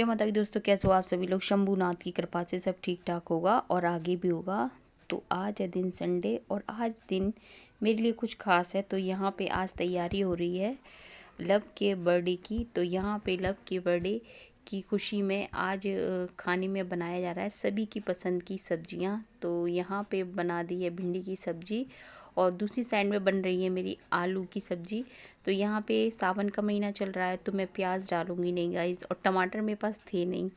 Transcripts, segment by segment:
जय माता की दोस्तों, कैसे हो आप सभी लोग। शंभूनाथ की कृपा से सब ठीक ठाक होगा और आगे भी होगा। तो आज है दिन संडे और आज दिन मेरे लिए कुछ खास है। तो यहाँ पे आज तैयारी हो रही है लव के बर्थडे की। तो यहाँ पे लव के बर्थडे की खुशी में आज खाने में बनाया जा रहा है सभी की पसंद की सब्जियाँ। तो यहाँ पे बना दी है भिंडी की सब्जी और दूसरी साइड में बन रही है मेरी आलू की सब्जी। तो यहाँ पे सावन का महीना चल रहा है तो मैं प्याज डालूंगी नहीं गाइस, और टमाटर मेरे पास थे नहीं।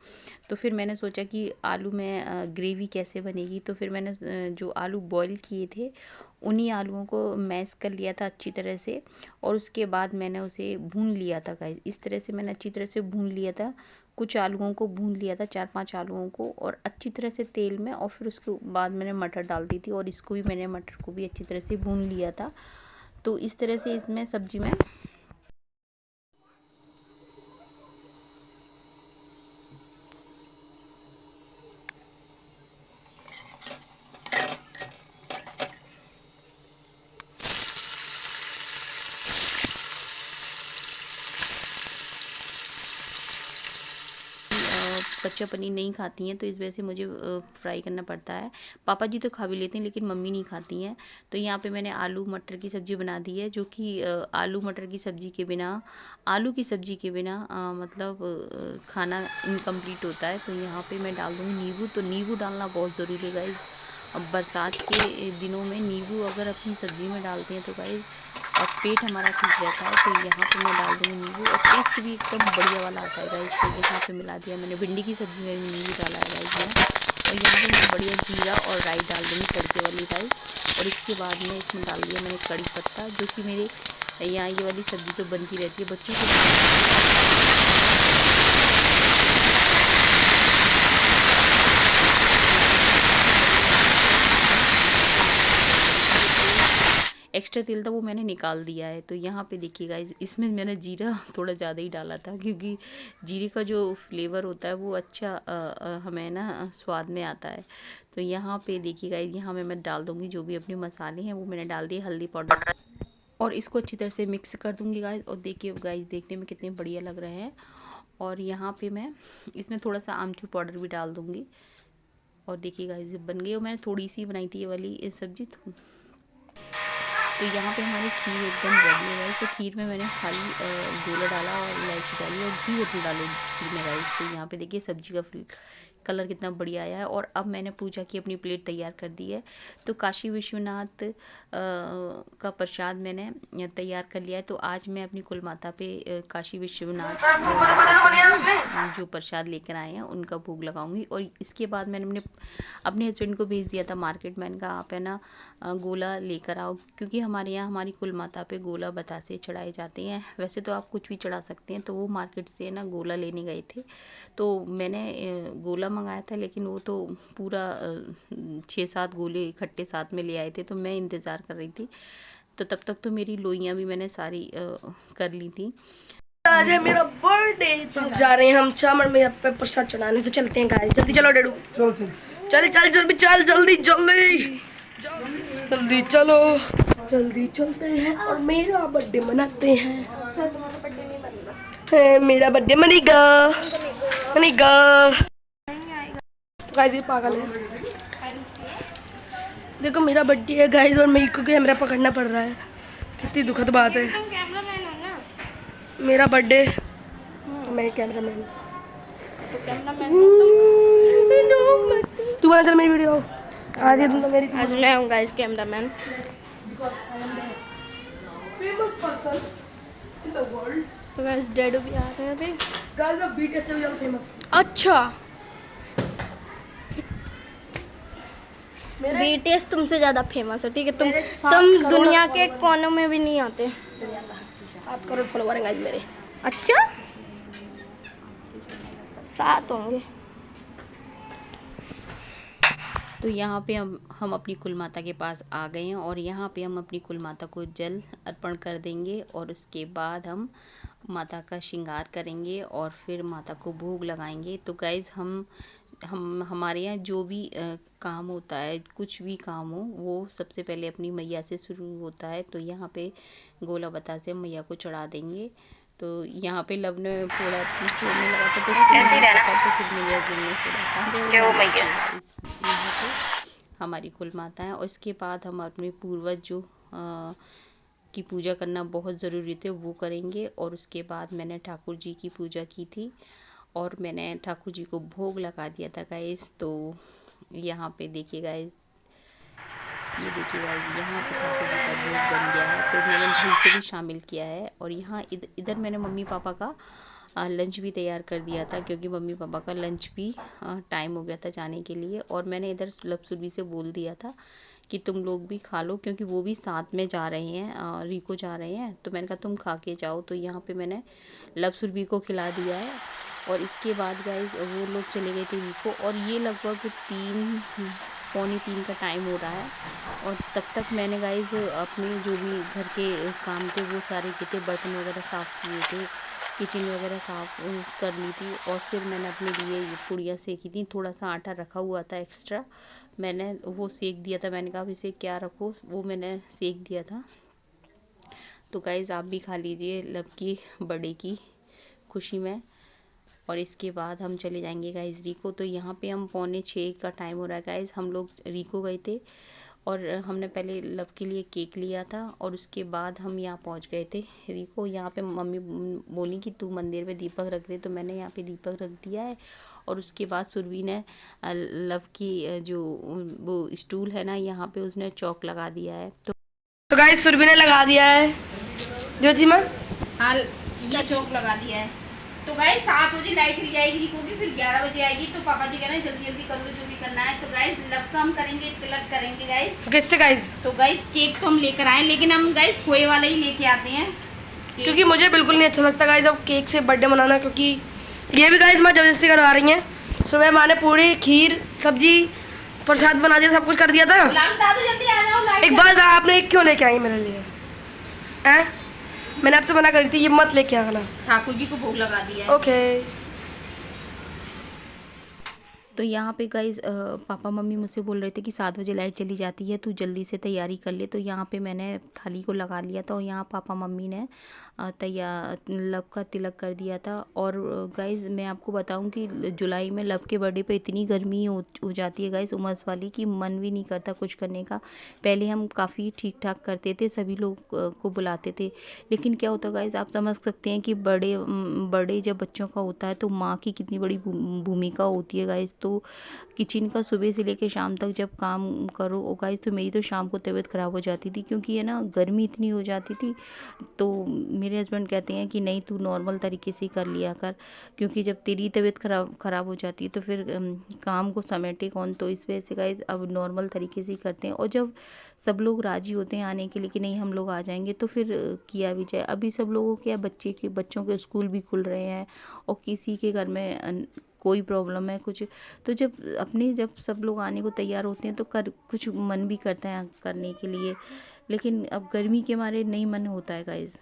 तो फिर मैंने सोचा कि आलू में ग्रेवी कैसे बनेगी। तो फिर मैंने जो आलू बॉईल किए थे उन्हीं आलूओं को मैश कर लिया था अच्छी तरह से, और उसके बाद मैंने उसे भून लिया था गाइस। इस तरह से मैंने अच्छी तरह से भून लिया था, कुछ आलूओं को भून लिया था, 4-5 आलूओं को, और अच्छी तरह से तेल में। और फिर उसके बाद मैंने मटर डाल दी थी और इसको भी मैंने मटर को भी अच्छी तरह से भून लिया था। तो इस तरह से इसमें सब्जी में कच्चा पनीर नहीं खाती हैं तो इस वजह से मुझे फ्राई करना पड़ता है। पापा जी तो खा भी लेते हैं लेकिन मम्मी नहीं खाती हैं। तो यहाँ पे मैंने आलू मटर की सब्ज़ी बना दी है, जो कि आलू मटर की सब्ज़ी के बिना, आलू की सब्ज़ी के बिना मतलब खाना इनकम्प्लीट होता है। तो यहाँ पे मैं डाल दूँगी नींबू। तो नींबू डालना बहुत ज़रूरी है गाइस। अब बरसात के दिनों में नींबू अगर अपनी सब्ज़ी में डालते हैं तो गाइस और पेट हमारा ठीक रहता है। तो यहाँ पे मैं डाल दूँगी नींबू और टेस्ट भी एकदम बढ़िया वाला आता है गाइस। तो यहाँ पे मिला दिया मैंने भिंडी की सब्ज़ी में भी नींबू डाला है गाइस में। और यहाँ पे मैं बढ़िया जीरा और राई डाल दूँगी, तड़के वाली राई। और इसके बाद में इसमें डाल दिया मैंने कड़ी पत्ता, जो कि मेरे यहाँ ये वाली सब्ज़ी तो बनती रहती है बच्चों को। एक्स्ट्रा तेल था वो मैंने निकाल दिया है। तो यहाँ पे देखिए गाइस, इसमें मैंने जीरा थोड़ा ज़्यादा ही डाला था, क्योंकि जीरे का जो फ्लेवर होता है वो अच्छा हमें ना स्वाद में आता है। तो यहाँ पे देखिए गाइस, यहाँ मैं डाल दूँगी जो भी अपने मसाले हैं वो मैंने डाल दिए, हल्दी पाउडर, और इसको अच्छी तरह से मिक्स कर दूँगी गाइस। और देखिए गाइस, देखने में कितने बढ़िया लग रहे हैं। और यहाँ पे मैं इसमें थोड़ा सा आमचूर पाउडर भी डाल दूँगी। और देखिए गाइस, बन गई। और मैंने थोड़ी सी बनाई थी ये वाली सब्ज़ी। तो यहाँ पे हमारी खीर एकदम रेडी है गाइस। तो खीर में मैंने खाली गोला डाला और इलायची डाली और घी उतना डालो खीर में गाइस। तो यहाँ पे देखिए सब्जी का कलर कितना बढ़िया आया है। और अब मैंने पूजा की अपनी प्लेट तैयार कर दी है। तो काशी विश्वनाथ का प्रसाद मैंने तैयार कर लिया है। तो आज मैं अपनी कुल माता पे काशी विश्वनाथ जो प्रसाद लेकर आए हैं उनका भोग लगाऊंगी। और इसके बाद मैंने अपने हस्बैंड को भेज दिया था मार्केट। मैंने कहा आप है ना गोला लेकर आओ, क्योंकि हमारे यहाँ हमारी कुल माता पे गोला बतासे चढ़ाए जाते हैं। वैसे तो आप कुछ भी चढ़ा सकते हैं। तो वो मार्केट से ना गोला लेने गए थे। तो मैंने गोला मंगाया था, लेकिन वो तो पूरा 6-7 गोले इकट्ठे साथ में ले आए थे। तो मैं इंतज़ार कर रही थी। तो तब तक तो मेरी लोइयाँ भी मैंने सारी कर ली थी। आज है मेरा बर्थडे, तो जा रहे हैं हम चामड़ में पे प्रसाद चढ़ाने। तो चलते हैं गाइस, जल्दी चलो डेडू, चल चल जल्दी चल, जल्दी जल्दी जल्दी चलो, जल्दी चलते हैं और मेरा बर्थडे मनाते हैं। मेरा बर्थडे मनेगा मनेगा। गाइस ये पागल है, देखो मेरा बर्थडे है गाइस और मेरे को कैमरा पकड़ना पड़ रहा है। कितनी दुखद बात है। मेरा बर्थडे, मैं कैमरा मैन, तू बना चल मेरी वीडियो। आज ये तुम तो मेरी, आज मैं हूँ गाइस कैमरा मैन। तो गाइस डैडू भी आ रहे हैं अभी। गाइस मैं बीटीएस से भी ज़्यादा फेमस हूँ। अच्छा, बीटीएस तुमसे ज़्यादा फेमस है, ठीक है। तुम दुनिया के कोनों में भी नहीं आते। 7 करोड़ फॉलोवर हैं गाइस मेरे। अच्छा, 7 होंगे। तो यहाँ पे हम अपनी कुल माता के पास आ गए हैं और यहाँ पे हम अपनी कुल माता को जल अर्पण कर देंगे। और उसके बाद हम माता का श्रृंगार करेंगे और फिर माता को भोग लगाएंगे। तो गाइज़ हम हमारे यहाँ जो भी काम होता है, कुछ भी काम हो, वो सबसे पहले अपनी मैया से शुरू होता है। तो यहाँ पे गोला बतासे मैया को चढ़ा देंगे। तो यहाँ पे लब ने थोड़ा छोड़ने लगा तो फिर मेरे हस्बैंड ने छोड़ा। यहाँ पे हमारी कुल माता है और इसके बाद हम अपने पूर्वज जो की पूजा करना बहुत ज़रूरी थे वो करेंगे। और उसके बाद मैंने ठाकुर जी की पूजा की थी और मैंने ठाकुर जी को भोग लगा दिया था गाइस। तो यहाँ पे देखिए गाइस, ये देखिए गाइस, यहाँ पे ठाकुर जी का भोग बन गया है। तो मैंने घी को भी शामिल किया है और यहाँ इधर मैंने मम्मी पापा का लंच भी तैयार कर दिया था, क्योंकि मम्मी पापा का लंच भी टाइम हो गया था जाने के लिए। और मैंने इधर लब सुरभि से बोल दिया था कि तुम लोग भी खा लो, क्योंकि वो भी साथ में जा रहे हैं, रिको जा रहे हैं। तो मैंने कहा तुम खा के जाओ। तो यहाँ पे मैंने लब सुरभि को खिला दिया है। और इसके बाद गाइस वो लोग चले गए थे रिको, और ये लगभग 3 पौने 3 का टाइम हो रहा है। और तब तक मैंने गाइस अपने जो भी घर के काम थे वो सारे किए थे, बर्तन वगैरह साफ़ किए थे, किचन वगैरह साफ़ कर ली थी। और फिर मैंने अपने लिए पूड़ियाँ सेकी थी। थोड़ा सा आटा रखा हुआ था एक्स्ट्रा, मैंने वो सेक दिया था। मैंने कहा अब इसे क्या रखो, वो मैंने सेक दिया था। तो गाइस आप भी खा लीजिए लब की बर्थडे की खुशी में। और इसके बाद हम चले जाएंगे गाइस रिको। तो यहाँ पे हम 5:45 का टाइम हो रहा है गाइस। हम लोग रिको गए थे और हमने पहले लब के लिए केक लिया था और उसके बाद हम यहाँ पहुँच गए थे रिको। यहाँ पे मम्मी बोली कि तू मंदिर में दीपक रख दे, तो मैंने यहाँ पे दीपक रख दिया है। और उसके बाद सुरभि ने लब की जो वो स्टूल है ना, यहाँ पे उसने चौक लगा दिया है। तो गाइस सुरभि ने लगा दिया है जो जी मैं हाँ ये चौक लगा दिया है। तो गाइस 7 बजे लाइट चली जाएगी रिको की, फिर 11 बजे आएगी। तो पापा जी कह रहे हैं जल्दी जल्दी कर लो जो भी करना है। तो गाइस लब का हम करेंगे, तिलक करेंगे गाइस। तो किससे गाइस? तो गाइस केक तो हम लेकर आए, लेकिन हम गाइस खोए वाला ही लेके आते हैं, क्योंकि मुझे बिल्कुल नहीं अच्छा लगता गाइस अब केक से बर्थडे मनाना। क्योंकि ये भी गाइस माँ जबरदस्ती करवा रही हैं। सुबह माँ ने पूरी खीर सब्जी प्रसाद बना दिया, सब कुछ कर दिया था। जल्दी आ जाओ। एक बार आपने क्यों लेके आई मेरे लिए हैं? मैंने आपसे मना करी थी ये मत लेके आना। ठाकुर जी को भोग लगा दिया है। ओके। तो यहाँ पे गाइज पापा मम्मी मुझसे बोल रहे थे कि 7 बजे लाइट चली जाती है, तू जल्दी से तैयारी कर ले। तो यहाँ पे मैंने थाली को लगा लिया था और यहाँ पापा मम्मी ने लब का तिलक कर दिया था। और गाइज मैं आपको बताऊँ कि जुलाई में लब के बर्थडे पे इतनी गर्मी हो जाती है गाइज, उमस वाली, कि मन भी नहीं करता कुछ करने का। पहले हम काफ़ी ठीक ठाक करते थे, सभी लोग को बुलाते थे, लेकिन क्या होता गाइज आप समझ सकते हैं कि बर्थडे जब बच्चों का होता है तो माँ की कितनी बड़ी भूमिका होती है गाइज। तो किचन का सुबह से लेकर शाम तक जब काम करो ओ गाइस, तो मेरी तो शाम को तबीयत ख़राब हो जाती थी, क्योंकि है ना गर्मी इतनी हो जाती थी। तो मेरे हस्बैंड कहते हैं कि नहीं तू नॉर्मल तरीके से कर लिया कर, क्योंकि जब तेरी तबीयत ख़राब हो जाती है तो फिर काम को समेटे कौन। तो इस वजह से गाइस अब नॉर्मल तरीके से ही करते हैं। और जब सब लोग राज़ी होते हैं आने के लिए कि नहीं हम लोग आ जाएंगे, तो फिर किया भी जाए। अभी सब लोगों के बच्चों के स्कूल भी खुल रहे हैं और किसी के घर में कोई प्रॉब्लम है कुछ, तो जब सब लोग आने को तैयार होते हैं तो कुछ मन भी करता है करने के लिए, लेकिन अब गर्मी के मारे नहीं मन होता है गाइज।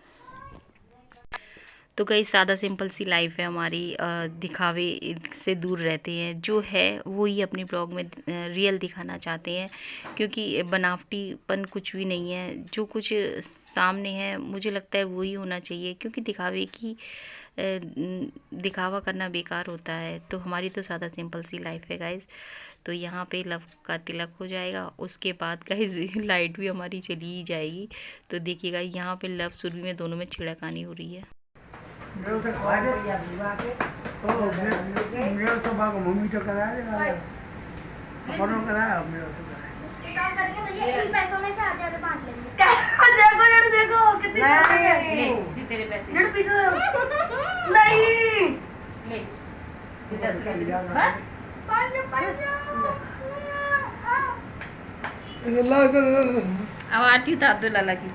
तो गाइज सादा सिंपल सी लाइफ है हमारी, दिखावे से दूर रहते हैं, जो है वो ही अपने ब्लॉग में रियल दिखाना चाहते हैं, क्योंकि बनावटीपन कुछ भी नहीं है। जो कुछ सामने है मुझे लगता है वही होना चाहिए, क्योंकि दिखावा करना बेकार होता है। तो हमारी तो सादा सिंपल सी लाइफ है गाइज। तो यहाँ पे लब का तिलक हो जाएगा, उसके बाद गाइज लाइट भी हमारी चली ही जाएगी। तो देखिएगा यहाँ पे लब सुरभि में दोनों में छिड़कानी हो रही है। देखो कितनी तेरे पैसे नहीं अब आती हूँ दादू लाला की।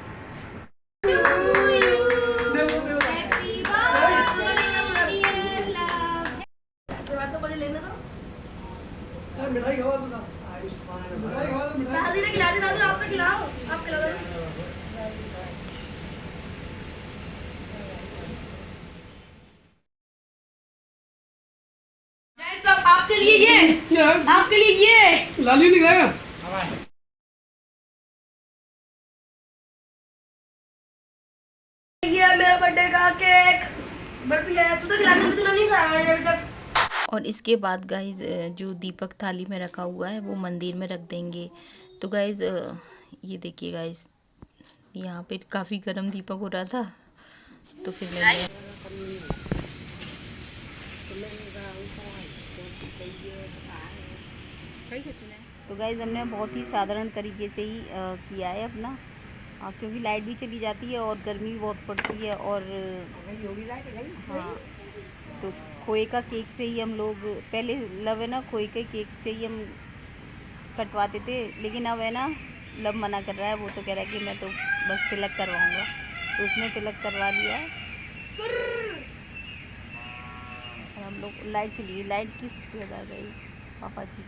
दादी ने खिला दी, दादू आप पे खिलाओ, आप खिलाओ। सब आपके लिए ये आपके लिए ये लाली नहीं खाएगा। ये मेरा बर्थडे का केक। और इसके बाद गाइज जो दीपक थाली में रखा हुआ है वो मंदिर में रख देंगे। तो गाइज ये देखिए गाइज, यहाँ पे काफ़ी गर्म दीपक हो रहा था, तो फिर मैंने तो गाइज हमने बहुत ही साधारण तरीके से ही किया है अपना, क्योंकि लाइट भी चली जाती है और गर्मी भी बहुत पड़ती है। और हाँ, तो खोए का केक से ही हम लोग पहले लव है ना, खोए के केक से ही हम कटवाते थे, लेकिन अब है ना लव मना कर रहा है। वो तो कह रहा है कि मैं तो बस तिलक करवाऊँगा, तो उसने तिलक करवा लिया है। और हम लोग लाइट चली गई, लाइट किस जगह गई पापा जी।